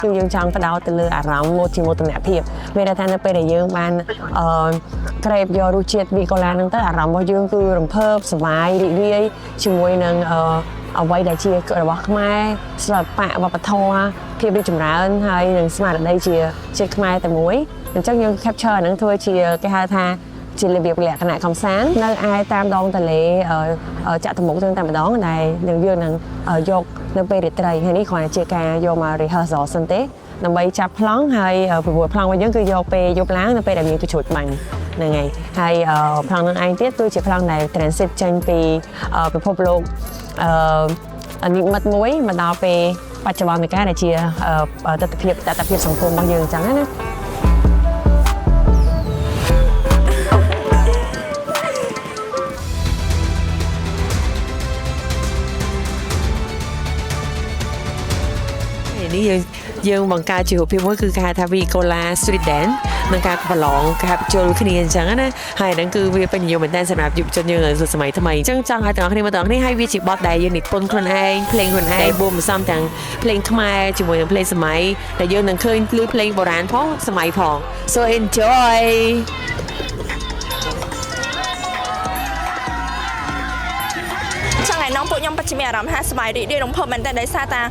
គឺយើងចង់បដោតទៅលើអារម្មណ៍មួយជាមួយតំណែងភាពមានន័យថានៅពេលដែលយើងបានក្រេបយករសជាតិវីកូឡាហ្នឹងទៅអារម្មណ៍របស់យើងគឺរំភើបសប្បាយរីករាយជាមួយនឹងអ្វីដែលជារបស់ខ្មែរសិល្បៈវប្បធម៌ភាពរីកចម្រើនហើយនឹងស្មារតីជាខ្មែរតែមួយអញ្ចឹងយើង capture ហ្នឹងធ្វើជាគេហៅថាជារបៀបលក្ខណៈកំសាន្តនៅឯតាមដងទន្លេចាក់តមុខយើងតែម្ដងដែលយើងនឹងយកនៅពេលរាត្រីហើយនេះគ្រាន់តែជាការយកមក rehearsal សិនទេដើម្បីចាប់ប្លង់ហើយប្រមូលប្លង់របស់យើងគឺយកពេលយប់ឡើងនៅពេលដែលយើងទៅជ្រួចបាញ់ហ្នឹងហើយហើយប្លង់នឹងឯងទៀតគឺជាប្លង់ដែល transit ចេញពីពិភពលោកនិមិត្តមួយមកដល់ពេលបច្ចុប្បន្ននៃការដែលជាទស្សនវិជ្ជាសង្គមរបស់យើងអញ្ចឹងណានេះយើងបង្កើតជារូបភាពមួយគឺគេហៅថា Vicola Street Dance នឹងការប្រឡងការបញ្ចូលគ្នាអញ្ចឹងណាហើយហ្នឹងគឺវាពេញនិយមមែនតើសម្រាប់យុវជនយើងសម័យថ្មីអញ្ចឹងចង់ឲ្យទាំងអស់គ្នាមកទាំងនេះហើយវាជាបទដែលយើងនិពន្ធខ្លួនឯងភ្លេងខ្លួនឯងបូមផ្សំទាំងភ្លេងខ្មែរជាមួយនឹងភ្លេងសម័យដែលយើងនឹងឃើញឮភ្លេងបុរាណផងសម័យផង So enjoyថ្ងៃនោះពួកខ្ញុំពិតជាមានអារម្មណ៍ថាសប្បាយរីករាយរំភើបមែនទែនដោយសារតែ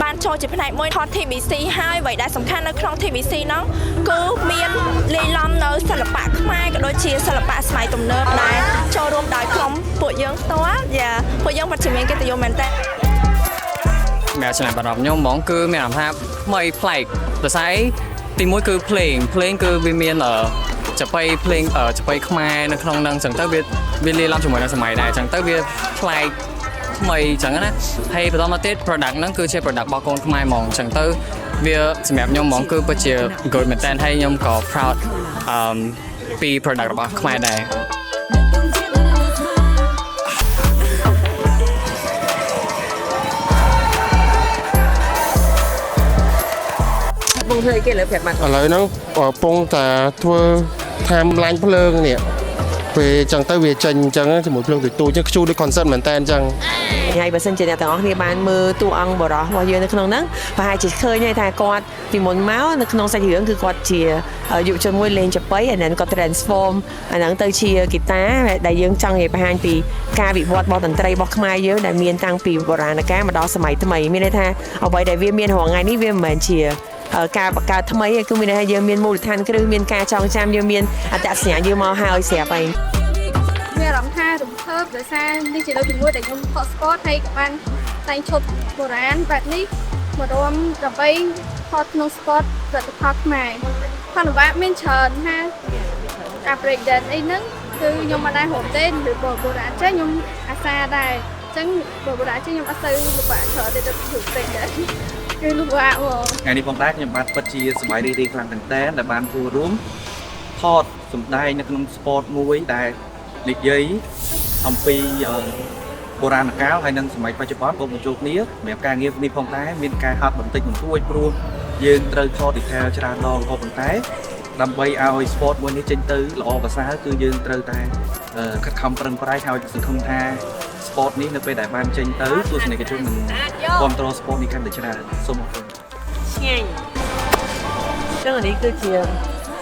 បានចូលជាផ្នែកមួយថត TBC ហើយអ្វីដែលសំខាន់នៅក្នុង TBC ហ្នឹងគឺមានលាយឡំនៅសិល្បៈខ្មែរក៏ដូចជាសិល្បៈសម័យទំនើបដែលចូលរួមដោយក្រុមពួកយើងផ្ទាល់ពួកយើងពិតជាមានកិត្តិយសមែនទែនមានចំណាប់អារម្មណ៍ខ្ញុំហ្មងគឺមានអារម្មណ៍ថាថ្មីប្លែកដោយសារទីមួយគឺភ្លេងគឺវាមានចបៃភ្លេងចបៃខ្មែរនៅក្នុងហ្នឹងអញ្ចឹងទៅវាលាយឡំជាមួយនឹងសម័យដែរអញ្ចឹងទៅវាប្លែកថ្មីអញ្ចឹងណាហើយបន្តមកទៀត product ហ្នឹងគឺជា product របស់កូនខ្មែរហ្មងអញ្ចឹងទៅវាសម្រាប់ខ្ញុំហ្មងគឺពិតជា good មែនតើហើយខ្ញុំក៏ proud ពី product របស់ខ្មែរដែរបងធ្វើគេលើប្រាប់មកឥឡូវហ្នឹងកំពុងតែធ្វើតាមឡាញភ្លើងនេះពេលអញ្ចឹងទៅវាចេញអញ្ចឹងជាមួយភ្លើងទូចៗខ្ជូរដូច concert មែនតើអញ្ចឹងហើយបើសិនជាអ្នកទាំងអស់គ្នាបានមើលតួអង្គបរិសុទ្ធរបស់យើងនៅក្នុងហ្នឹងប្រហែលជាឃើញហើយថាគាត់ពីមុនមកនៅក្នុងសាច់រឿងគឺគាត់ជាយុវជនមួយលេងចាប៉ីហើយគាត់ transform អាហ្នឹងទៅជាហ្គីតាដែលយើងចង់និយាយបង្ហាញពីការវិវត្តរបស់តន្ត្រីរបស់ខ្មែរយើងដែលមានតាំងពីបុរាណកាលមកដល់សម័យថ្មីមានន័យថាអ្វីដែលវាមានរាល់ថ្ងៃនេះវាមិនមែនជាការបង្កើតថ្មីគឺមានន័យថាយើងមានមូលដ្ឋានគ្រឹះមានការចងចាំយើងមានអត្តសញ្ញាណយើងមកហើយស្រាប់ហើយមានអារម្មណ៍ថារំភើបដោយសារនេះជាលើកទី1ដែលខ្ញុំថត sport ហើយក៏បានតែងឈប់បុរាណបែបនេះមករួមដើម្បីថតក្នុង sport ផលិតផលខ្មែរផនវៈមានច្រើនថាការ break dance អីហ្នឹងគឺខ្ញុំមិនដែរហូបទេឬបុរាណចេះខ្ញុំអាសាដែរអញ្ចឹងបុរាណចេះខ្ញុំអត់ទៅលំបាកច្រើនទេទៅជួបពេកដែរគឺលំបាកហ្មងថ្ងៃនេះផងដែរខ្ញុំបានពិតជាសប្បាយរីករាយខ្លាំងមែនទែនដែលបានចូលរួមថតសម្ដែងនៅក្នុង sport មួយដែលនិយាយអំពីបុរាណកាលហើយនិងសម័យបច្ចុប្បន្នរួមបញ្ចូលគ្នាសម្រាប់ការងារនេះផងដែរមានការហាត់បន្តិចបន្តួចព្រោះយើងត្រូវថត detail ច្រើនដងក៏ប៉ុន្តែដើម្បីឲ្យ sport មួយនេះចេញទៅល្អប្រសើរគឺយើងត្រូវតែខិតខំប្រឹងប្រែងហើយសង្ឃឹមថា sport នេះនៅពេលដែលបានចេញទៅទស្សនិកជននឹងគ្រប់គ្រង sport នេះកាន់តែច្រើនសូមអរគុណឆ្ងាញ់ចឹងនេះគឺជា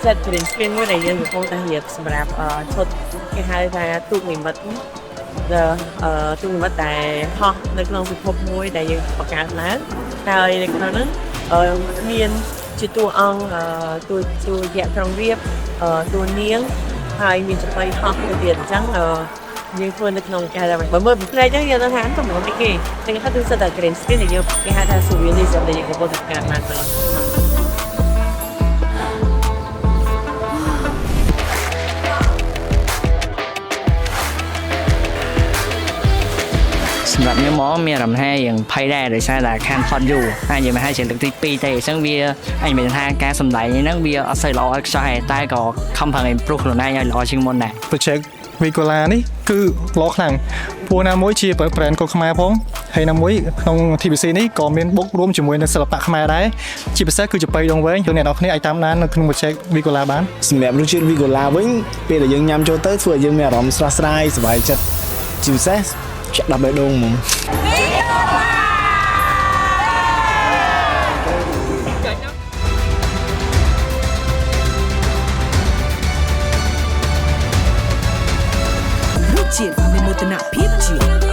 set green screen មួយដែលយើងកំពុងតែរៀបសម្រាប់ឈុតគេហៅថាទូកនិមិត្តទូកនិមិត្តដែលហោះនៅក្នុងពិភពមួយដែលយើងបង្កើតឡើងហើយនៅក្នុងនោះមានជាតួអង្គតួយក្សក្នុងរៀបតួនាងហើយមានចបៃហោះទៅទៀតអញ្ចឹងយើងធ្វើនៅក្នុងគេហៅថាបើមើលពីផ្នែកហ្នឹងយើងនឹងថាទៅមិនគេគេហៅថាសិតតែ green screen ដែលយើងគេហៅថា surrealism ដែលយើងកំពុងតែកាត់បានទៅសម្រាប់ខ្ញុំមកមានអារម្មណ៍ថាយ៉ាងភ័យដែរដោយសារតែខានថតយូរហើយនិយាយមកហើយជាលើកទី2ទេអញ្ចឹងវាអញមានថាការសម្ដែងហ្នឹងវាអត់សូវល្អឥតខ្ចោះទេតែក៏ខំប្រឹង improve ខ្លួនឯងឲ្យល្អជាងមុនដែរ project Vicola នេះគឺល្អខ្លាំងពួកណាមួយជា brand កូនខ្មែរផងហើយណាមួយក្នុង TBC នេះក៏មានបុករួមជាមួយនឹងសិល្បៈខ្មែរដែរជាពិសេសគឺចំបៃដងវែងយើងអ្នកនរគ្នាអាចតាមដាននៅក្នុង project Vicola បានសម្រាប់រសជាតិ Vicola វិញពេលដែលយើងញ៉ាំចូលទៅធ្វើឲ្យយើងមានអារម្មណ៍ស្រស់ស្រាយសប្បាយចិត្តជាពិសេសចាក់ដល់បេះដូងហ្មង ជាតិមានមោទនភាពជាតិ